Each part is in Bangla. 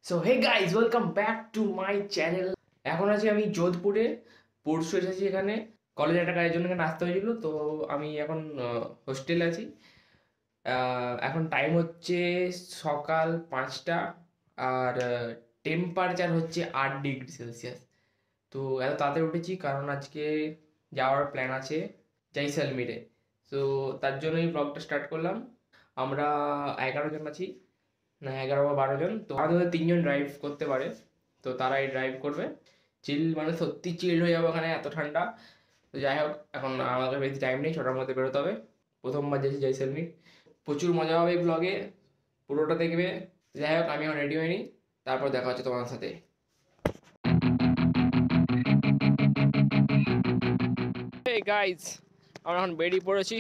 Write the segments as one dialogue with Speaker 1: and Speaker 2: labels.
Speaker 1: So hey guys welcome back to my channel. এখন আছি আমি যোধপুরে, পরশু এসেছি এখানে। কলেজে একটা কাজের জন্য এখানে আসতে হয়েছিল, তো আমি এখন হোস্টেলে আছি। এখন টাইম হচ্ছে সকাল 5টা, আর টেম্পারেচার হচ্ছে 8 ডিগ্রি সেলসিয়াস। তো এত তাড়াতাড়ি উঠেছি কারণ আজকে যাওয়ার প্ল্যান আছে জয়সলমীরে। তো তার জন্যই ব্লগটা স্টার্ট করলাম। আমরা 11 জন আছি, না 11 বা 12 জন। তো আমাদের মধ্যে 3জন ড্রাইভ করতে পারে, তো তারাই ড্রাইভ করবে। চিল মানে সত্যি চিল হয়ে যাবে ওখানে, এত ঠান্ডা। তো যাই হোক, এখন আমাদের বেশি টাইম নেই, 6টার মধ্যে বেরোতে হবে। প্রথমবার যাচ্ছি জয়সলমীর, প্রচুর মজা হবে এই ব্লগে, পুরোটা দেখবে। যাই হোক, আমি এখন রেডি হইনি, তারপর দেখা হচ্ছে তোমার সাথে। এই গাইজ, আমরা এখন বেরিয়ে পড়েছি,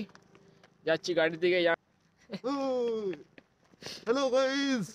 Speaker 1: যাচ্ছি গাড়ির দিকে।
Speaker 2: Hello guys.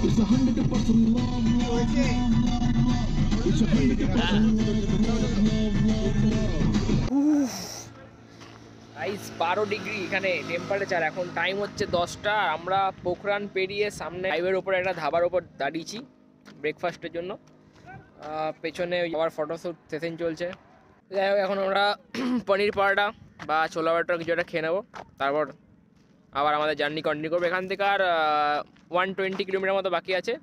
Speaker 2: It's 100% love. It's
Speaker 1: 12 degree এখানে টেম্পারেচার। এখন টাইম হচ্ছে 10টা। আমরা পোখরান পেরিয়ে সামনে হাইওয়ের ওপরে একটা ধাবার ওপর দাঁড়িয়েছি ব্রেকফাস্টের জন্য। পেছনে আবার ফটোশ্যুট সেশন চলছে। যাই হোক, এখন আমরা পনির পরোটা বা ছোলা বাটোরা কিছু একটা খেয়ে নেবো, তারপর আবার আমাদের জার্নি কন্টিনিউ করবো। এখান থেকে আর 120 কিলোমিটার মতো বাকি আছে।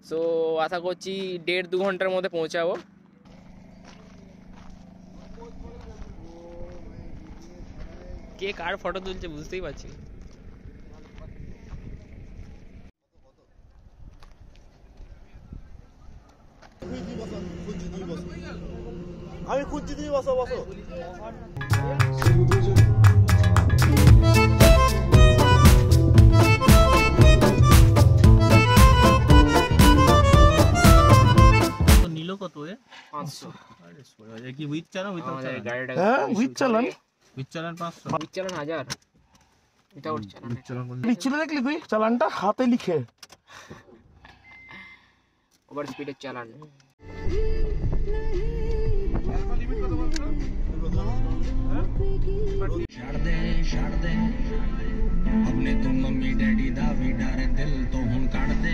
Speaker 1: সো আশা করছি 1.5-2 ঘন্টার মধ্যে পৌঁছাবো। কে কার ফটো তুলছে বুঝতেই পারছি।
Speaker 2: আমি খুঁজছি, তুমি বসো বসো।
Speaker 3: নিল কত?
Speaker 1: 500।
Speaker 3: কি উইথ চালান?
Speaker 2: হ্যাঁ উইথ চালান।
Speaker 3: উইথ চালান 500,
Speaker 1: উইথ চালান 1000। এটা ওর চালান।
Speaker 2: লিখছিল দেখলি তুই চালানটা হাতে লিখে।
Speaker 1: ওভার স্পিডের চালান।
Speaker 4: ਛੱਡ ਦੇ ਆਪਣੇ ਤੋਂ ਮੰਮੀ ਡੈਡੀ ਦਾ ਵੀ ਡਰ ਦਿਲ ਤੋਂ ਹੁਣ ਕੱਢ ਦੇ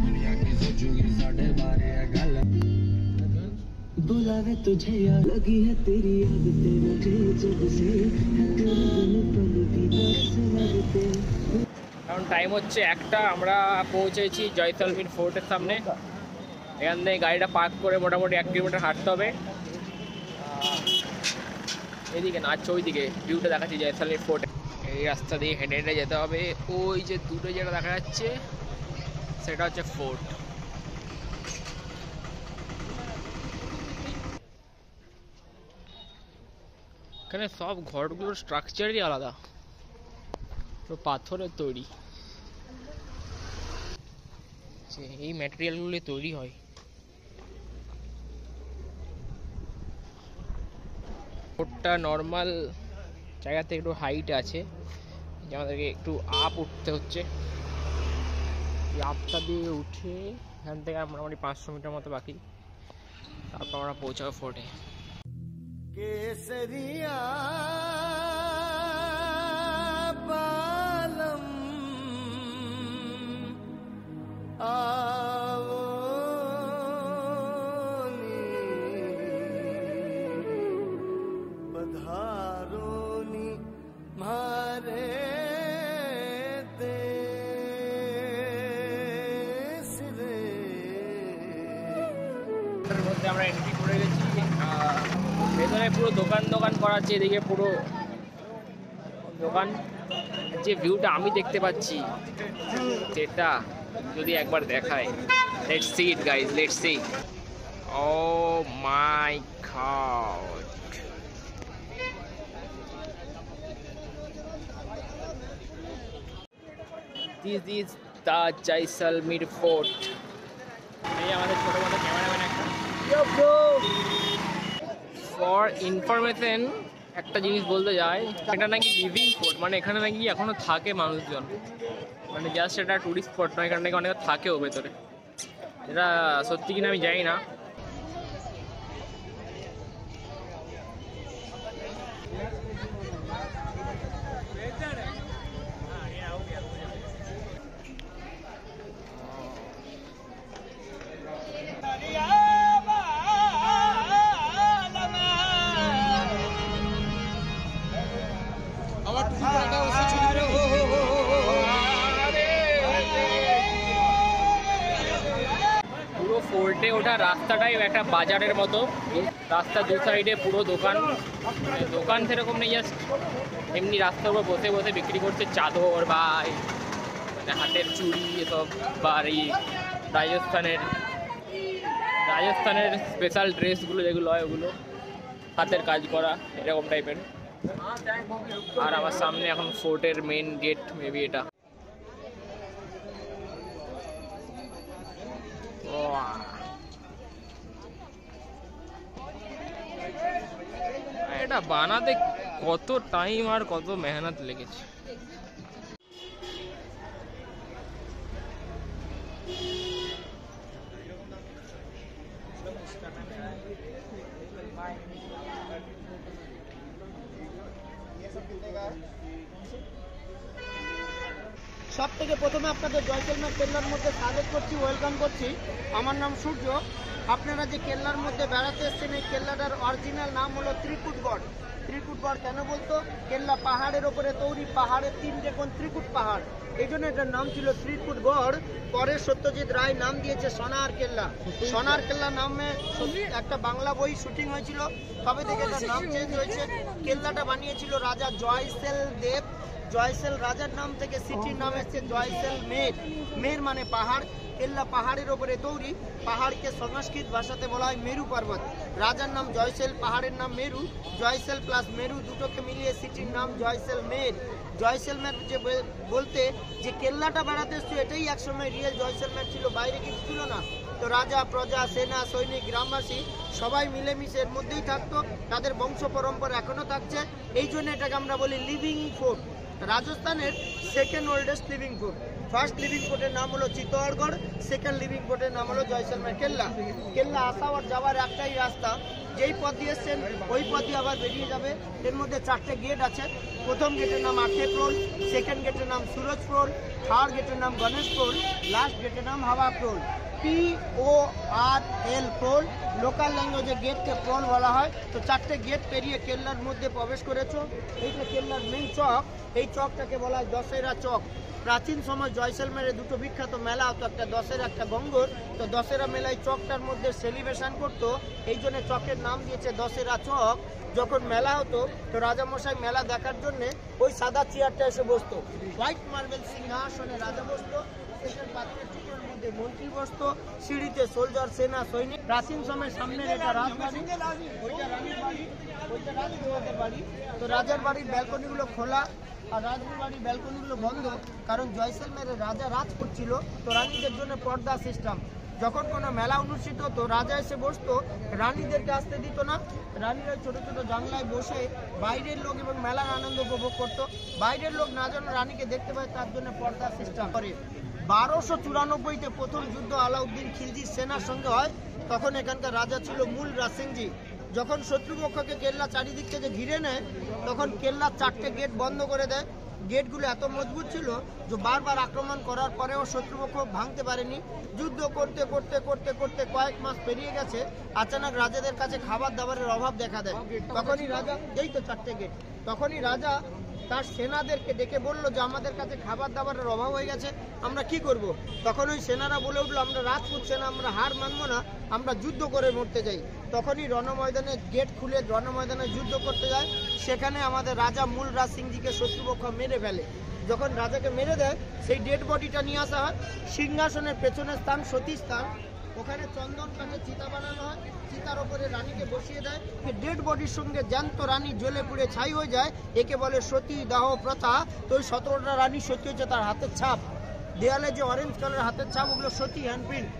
Speaker 4: ਦੁਨੀਆ ਕੀ ਸੋਚੂਗੀ ਸਾਡੇ ਬਾਰੇ ਇਹ ਗੱਲ बुलावे तुझे याद लगी है तेरी आदतें मुझे जब से है तेरे बिन पल भी बरस लगते।
Speaker 1: এখন টাইম হচ্ছে 1টা। আমরা পৌঁছেছি জয়সলমীর ফোর্টের সামনে। এখান থেকে গাড়িটা পার্ক করে মোটামুটি 1 কিলোমিটার হাঁটতে হবে। এদিকে না, আচ্ছা ওইদিকে ভিউটা দেখাচ্ছি জয়সলমীর ফোর্টে। এই রাস্তা দিয়ে হেঁটে হেঁটে যেতে হবে। ওই যে দুটো যেটা দেখা যাচ্ছে সেটা হচ্ছে ফোর্ট। এখানে সব ঘরগুলোর স্ট্রাকচারই আলাদা, পুরো পাথরের তৈরি। এই ম্যাটেরিয়ালগুলো তৈরি হয়। ফোর্টটা নর্মাল জায়গাতে একটু হাইট আছে, যে আমাদেরকে একটু আপ উঠতে হচ্ছে। এই আপটা দিয়ে উঠে এখান থেকে মোটামুটি 500 মিটার মতো বাকি, তারপর আমরা পৌঁছাবো ফোর্টে।
Speaker 2: केसरिया बालम आओ पधारो नी मारे दे
Speaker 1: মধ্যে আমরা এন্ট্রি করে গেছি। ভেতরে পুরো দোকান দোকান করা আছে, এদিকে পুরো দোকান। যে ভিউটা আমি দেখতে পাচ্ছি সেটা যদি একবার দেখায়, let's see it guys, let's see. Oh my god, this is the Jaisalmer fort. এই আমাদের ছোটো মতো ক্যামেরাম্যান একটা। ফর ইনফরমেশন একটা জিনিস বলতে যায়, এটা নাকি লিভিং ফোর্ট, মানে এখানে নাকি এখনো থাকে মানুষজন, মানে জাস্ট এটা টুরিস্ট স্পট নয়, এখানে নাকি অনেকে থাকেও ভেতরে। এটা সত্যি কিনা আমি জানি না। পুরো ফোর্টে ওঠা রাস্তাটাই একটা বাজারের মতো, রাস্তা দু সাইডে পুরো দোকান, মানে দোকান সেরকম নেই, জাস্ট এমনি রাস্তার উপর বসে বসে বিক্রি করছে চাদর বা মানে হাতের চুড়ি এসব, বা এই রাজস্থানের স্পেশাল ড্রেসগুলো যেগুলো হয় ওগুলো হাতের কাজ করা এরকম টাইপের। আর আমার সামনে এখন ফোর্টের মেন গেট, মেবি এটা। এটা বানাতে কত টাইম আর কত মেহনত লেগেছে।
Speaker 5: সব থেকে প্রথমে আপনাদের জয়সলমের কেল্লার মধ্যে স্বাগত করছি, ওয়েলকাম করছি। আমার নাম সূর্য। আপনারা যে কেল্লার মধ্যে বেড়াতে এসছেন, এই কেল্লাটার অরিজিনাল নাম হলো ত্রিকুটগড়। ত্রিকুটগড় কেন বলতো? কেল্লা পাহাড়ের ওপরে তৈরি, পাহাড়ের 3 কোণ ত্রিকুট পাহাড়, এই জন্য এটার নাম ছিল ত্রিকুটগড়। পরে সত্যজিৎ রায় নাম দিয়েছে সোনার কেল্লা। সোনার কেল্লা নামে একটা বাংলা বই শুটিং হয়েছিল, তবে থেকে এটার নাম চেঞ্জ হয়েছে। কেল্লাটা বানিয়েছিল রাজা জয়সেল দেব। জয়সেল রাজার নাম থেকে সিটির নাম এসছে জয়সলমের। মের মানে পাহাড়। কেল্লা পাহাড়ের ওপরে তৈরি, পাহাড়কে সংস্কৃত ভাষাতে বলা হয় মেরু পর্বত। রাজার নাম জয়সেল, পাহাড়ের নাম মেরু। জয়সেল প্লাস মেরু দুটোকে মিলিয়ে সিটির নাম জয়সলমের। জয়সলমের যে বলতে যে কেল্লাটা বেড়াতে এসছো, এটাই একসময় রিয়েল জয়সলমের ছিল, বাইরে কিছু ছিল না। তো রাজা, প্রজা, সেনা, সৈনিক, গ্রামবাসী সবাই মিলেমিশে এর মধ্যেই থাকতো, তাদের বংশ পরম্পরা এখনো থাকছে। এই জন্য এটাকে আমরা বলি লিভিং ফোর্ট। রাজস্থানের second oldest living fort. First living ফোর্টের নাম হলো চিত্তৌড়গড়, সেকেন্ড লিভিং ফোর্টের নাম হলো জয়সলমের কেল্লা। কেল্লা আসা আর যাওয়ার একটাই রাস্তা, যেই পথ দিয়ে এসছেন ওই পথ দিয়ে আবার বেরিয়ে যাবে। এর মধ্যে 4টে গেট আছে। প্রথম গেটের নাম আখেপ্রোল, সেকেন্ড গেটের নাম সুরজপ্রোল, থার্ড গেটের নাম গণেশপ্রোল, লাস্ট গেটের নাম হাওয়াপ্রোল। PORL প্রোল, লোকাল ল্যাঙ্গুয়েজে গেটকে প্রোল বলা হয়। তো 4টে গেট পেরিয়ে কেল্লার মধ্যে প্রবেশ করেছো। এইটা কেল্লার মেন চক, এই চকটাকে বলা হয় দশেরা চক। প্রাচীন সময় জয়সলমেরে দুটো বিখ্যাত মেলা হতো, একটা দশেরা একটা গঙ্গর। তো দশেরা মেলায় চকটার মধ্যে সেলিব্রেশন করতো, এই জন্য চকের নাম দিয়েছে দশেরা চক। যখন মেলা হতো তো রাজামশাই মেলা দেখার জন্য ওই সাদা চেয়ারটা এসে বসতো, হোয়াইট মার্বেল সিংহাসনে রাজা বসতো, সেটার পাত্রের টুকরোর মধ্যে মন্ত্রী বসতো, সিঁড়িতে সোলজার, সেনা, সৈনিক। প্রাচীন সময় সামনের এটা রাজবাড়ি, ওইটা রানীর বাড়ি, ওইটা রাজপরিবারের বাড়ি। তো রাজার বাড়ির ব্যালকনিগুলো খোলা আর রাজবাড়ির বাড়ির ব্যালকনিগুলো বন্ধ, কারণ জয়সলমেরে রাজা রাজ করছিল। তো রানীদের জন্য পর্দা সিস্টেম। যখন কোনো মেলা অনুষ্ঠিত হতো, রাজা এসে বসতো, রানীদেরকে আসতে দিত না। রানীরা ছোট ছোট জানলায় বসে বাইরের লোক এবং মেলার আনন্দ উপভোগ করতো। বাইরের লোক না যেন রানীকে দেখতে পায় তার জন্য পর্দা সিস্টেম করে। 1294-তে প্রথম যুদ্ধ আলাউদ্দিন খিলজির সেনার সঙ্গে হয়। তখন এখানকার রাজা ছিল মূল রাজসিংজি। যখন শত্রুপক্ষকে কেল্লা চারিদিক থেকে ঘিরে নেয়, তখন কেল্লার 4টে গেট বন্ধ করে দেয়। গেটগুলো এত মজবুত ছিল যে বারবার আক্রমণ করার পরেও শত্রুপক্ষ ভাঙতে পারেনি। যুদ্ধ করতে করতে করতে করতে কয়েক মাস পেরিয়ে গেছে। আচানক রাজাদের কাছে খাবার দাবারের অভাব দেখা দেয়। তখনই রাজা, এই তো 4টে গেট, তখনই রাজা তার সেনাদেরকে ডেকে বললো যে আমাদের কাছে খাবার দাবারের অভাব হয়ে গেছে, আমরা কি করব। তখন ওই সেনারা বলে উঠলো, আমরা রাজপুত সেনা, আমরা হার মানবো না, আমরা যুদ্ধ করে মরতে যাই। তখনই রণময়দানে গেট খুলে রণময়দানে যুদ্ধ করতে যায়। সেখানে আমাদের রাজা মূলরাজ সিংজিকে শত্রুপক্ষ মেরে ফেলে। যখন রাজাকে মেরে দেয়, সেই ডেড বডিটা নিয়ে আসা হয় সিংহাসনের পেছনের স্থান সতী স্থান, ওখানে চন্দন কাঠে চিতা বানানো হয়, চিতার ওপরে রানীকে বসিয়ে দেয়। ডেড বডির সঙ্গে জ্যান্ত রানী জ্বলে পুড়ে ছাই হয়ে যায়, একে বলে সতী দাহ প্রথা। তো ওই 17টা রানী সতী হচ্ছে তার হাতের ছাপ, দেয়ালে যে অরেঞ্জ কালারের হাতের ছাপ, ওগুলো সতী হ্যান্ডপ্রিন্ট।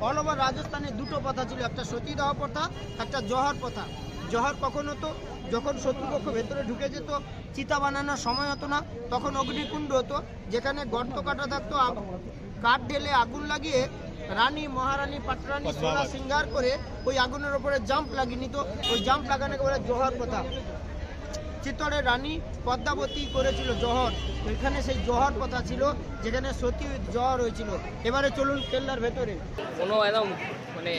Speaker 5: অল ওভার রাজস্থানে দুটো প্রথা ছিল, একটা সতী দাহ প্রথা, একটা জহর প্রথা। জহর কখন হতো? যখন শত্রুপক্ষ ভেতরে ঢুকে যেত, চিতা বানানোর সময় হতো না, তখন অগ্নিকুণ্ড হতো, যেখানে গর্ত কাটা থাকতো, কাঠ ঢেলে আগুন লাগিয়ে রানী, মহারানী, পাটরানী সোলা সিঙ্গার করে ওই আগুনের ওপরে জাম্প লাগিয়ে নিত। ওই জাম্প লাগানোকে বলে জহর প্রথা। চিত্তরের রানী পদ্মাবতী করেছিল জহর, ওইখানে সেই জহর প্রথা ছিল, যেখানে সতী জহর হয়েছিল। এবারে চলুন কেল্লার ভেতরে।
Speaker 1: কোনো একদম মানে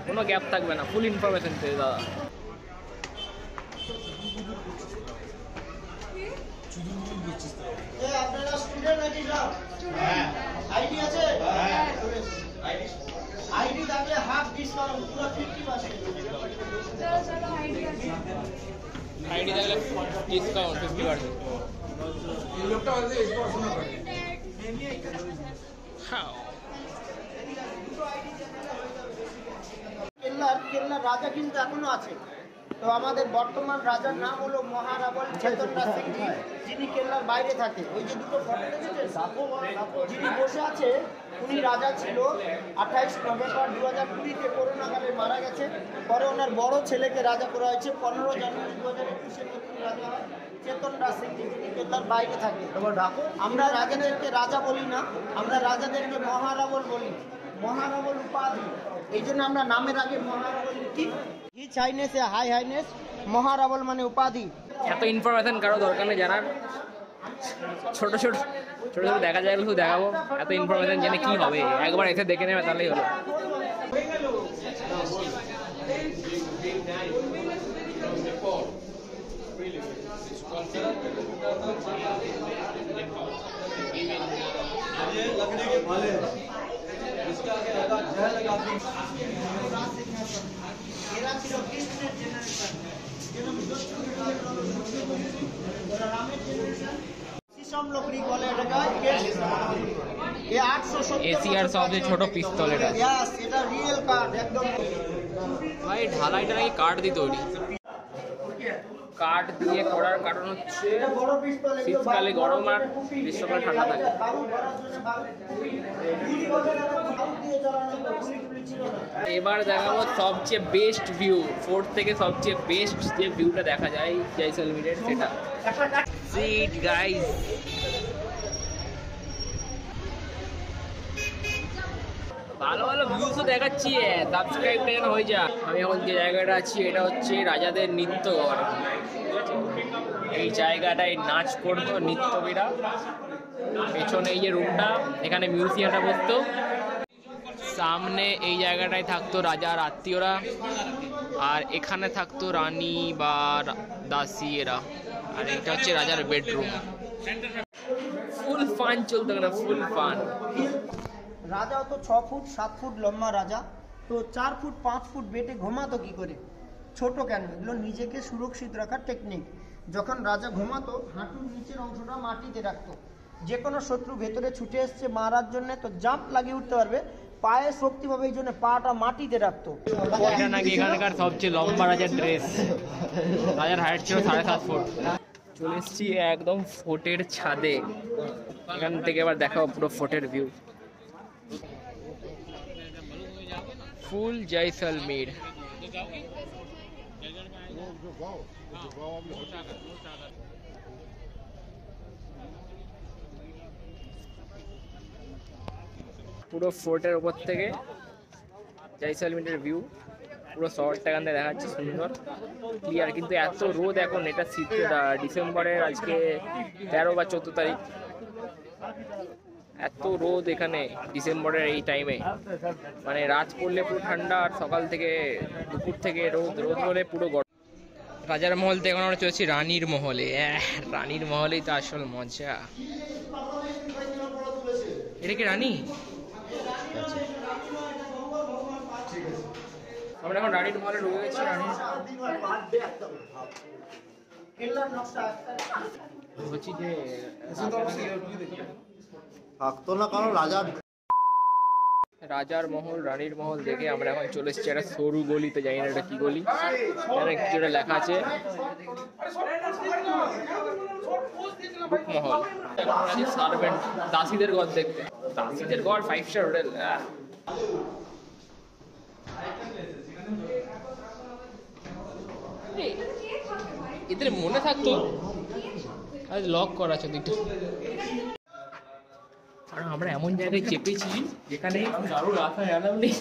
Speaker 1: কোনো গ্যাপ থাকবে না, ফুল ইনফরমেশন পেয়ে দাদা।
Speaker 5: আপনারা স্টুডেন্ট নাকি সব? হ্যাঁ। আইডি আছে? হ্যাঁ। আইডি থাকলে হাফ ডিসকাউন্ট, পুরো 50%।
Speaker 1: আইডি থাকলে ডিসকাউন্ট 50%। এই লোকটা বলতে এই পড়াশোনা করে। হ্যাঁ।
Speaker 5: কেল্লার রাজা কিন্তু এখনো আছে। তো আমাদের বর্তমান রাজার নাম হলো মহারাবল চেতনরাজ সিংজি, যিনি কেল্লার বাইরে থাকে। ওই যে দুটো ফটো দেখেছেন, যিনি বসে আছে, উনি রাজা ছিল। 28 নভেম্বর 2020-তে করোনাকালে মারা গেছে। পরে ওনার বড় ছেলেকে রাজা করা হয়েছে। 15 জানুয়ারি 2021-এ নতুন রাজা হয় চেতনরাজ সিংজি, যিনি কেল্লার বাইরে থাকে। আমরা রাজাদেরকে রাজা বলি না, আমরা রাজাদেরকে মহারাবল বলি। মহারাবল উপাধি, এই জন্য আমরা নামের আগে মহারাবল লিখি। হিজ হাইনেস এ হাই হাইনেস, মহারাবল মানে উপাধি।
Speaker 1: এত ইনফরমেশন কারো দরকার নেই জানার, ছোট ছোট দেখা যায়, শুধু দেখাবো। এত ইনফরমেশন জেনে কি হবে, একবার এসে দেখে নেবে তাহলেই হলো।
Speaker 5: এরা ছিল কৃষ্ণের জেনারেশন, রামের জেনারেশন। শিশম লকড়ি বলে এটাকে। এই 870
Speaker 1: এশিয়ার সবচেয়ে ছোট পিস্তল এটা।
Speaker 5: ইয়েস, এটা রিয়েল কার্ড একদম।
Speaker 1: ভাই ঢালাইটা নাকি কাঠ দিয়ে তৈরি। কাঠ দিয়ে করার কারণ হচ্ছে
Speaker 5: এটা বড় পিস্তল,
Speaker 1: শীতকালে গরম আর গ্রীষ্মকালে ঠান্ডা থাকে। এবার দেখাবো সবচেয়ে বেস্ট ভিউ, ফোর্ট থেকে সবচেয়ে বেস্ট যে ভিউটা দেখা যায় জয়সলমীরের, সেটা। সিট গাইস, ভালো ভালো ভিউস তো দেখাচ্ছি, সাবস্ক্রাইবটা যেন হয়ে যায়। আমি এখন যে জায়গাটা আছি, এটা হচ্ছে রাজাদের নৃত্যঘর। এই জায়গাটায় নাচ করতো নৃত্যবীরা। পেছনে এই যে রুমটা, এখানে মিউজিয়ামটা বসতো। সামনে এই জায়গাটায় থাকতো রাজার আত্মীয়রা, আর এখানে থাকতো রানী বা দাসী এরা। আর এটা হচ্ছে রাজার বেডরুম। ফুল ফান চলতো না, ফুল ফান।
Speaker 5: রাজা তো 6 ফুট 7 ফুট লম্বা রাজা, তো 4 ফুট 5 ফুট বেটে ঘুমাতো কি করে? ছোট কেন? এগুলো নিজেকে সুরক্ষিত রাখার টেকনিক। যখন রাজা ঘুমাতো, হাঁটুর নিচের অংশটা মাটিতে রাখতো। যে কোনো শত্রু ভেতরে ছুটে এসছে মারার জন্য, তো জাম্প লাগিয়ে উঠতে পারবে, পায়ে শক্তি পাবে, এই জন্য পাটা মাটিতে রাখতো।
Speaker 1: এটা নাকি এখানকার সবচেয়ে লম্বা রাজার ড্রেস। রাজার হাইট ছিল 7.5 ফুট। চলে এসছি একদম ফোর্টের ছাদে। এখান থেকে এবার দেখাবো পুরো ফোর্টের ভিউ। ফুল জয়সলমীর। পুরো ফোর্টের উপর থেকে জয়সলমীরের ভিউ, পুরো শহরটা এখান থেকে দেখাচ্ছে, সুন্দর ক্লিয়ার। কিন্তু এত রোদ এখন, এটা শীতের ডিসেম্বরের আজকে 13 বা 14 তারিখ। এত রোদ এখানে ডিসেম্বরের এই টাইমে, মানে রাত পড়লে পুরো ঠান্ডা, আর সকাল থেকে দুপুর থেকে রোদ, রোদ হলে পুরো গরম। রাজার মহল থেকে এখন আমরা চলেছি রানীর মহলে। রানীর মহলেই তো আসল মজা। এটা কি রানী? আমরা এখন রানীর মহলে ঢুকে গেছি। বলছি যে
Speaker 2: থাকতো না কারণ
Speaker 1: রাজার মহল রানীর মহল দেখে আমরা এখন চলে এসেছি একটা সরু গলিতে, জানি না এটা কি গলি, এখানে কিছু একটা লেখা আছে মহল। এখন আছি সার্ভেন্ট, দাসীদের ঘর দেখতে। দাসীদের ঘর 5 স্টার হোটেল। এদের মনে থাকতো আজ লক করা আছে দিকটা। আর আমরা এমন জায়গায় চেপেছি যেখানে কারোর রাখা অ্যালাউ নেই।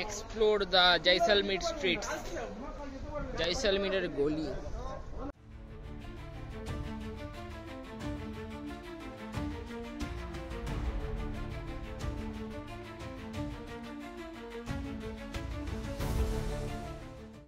Speaker 1: এক্সপ্লোর দ্য জয়সলমীর স্ট্রিটস, জয়সলমীরের গলি।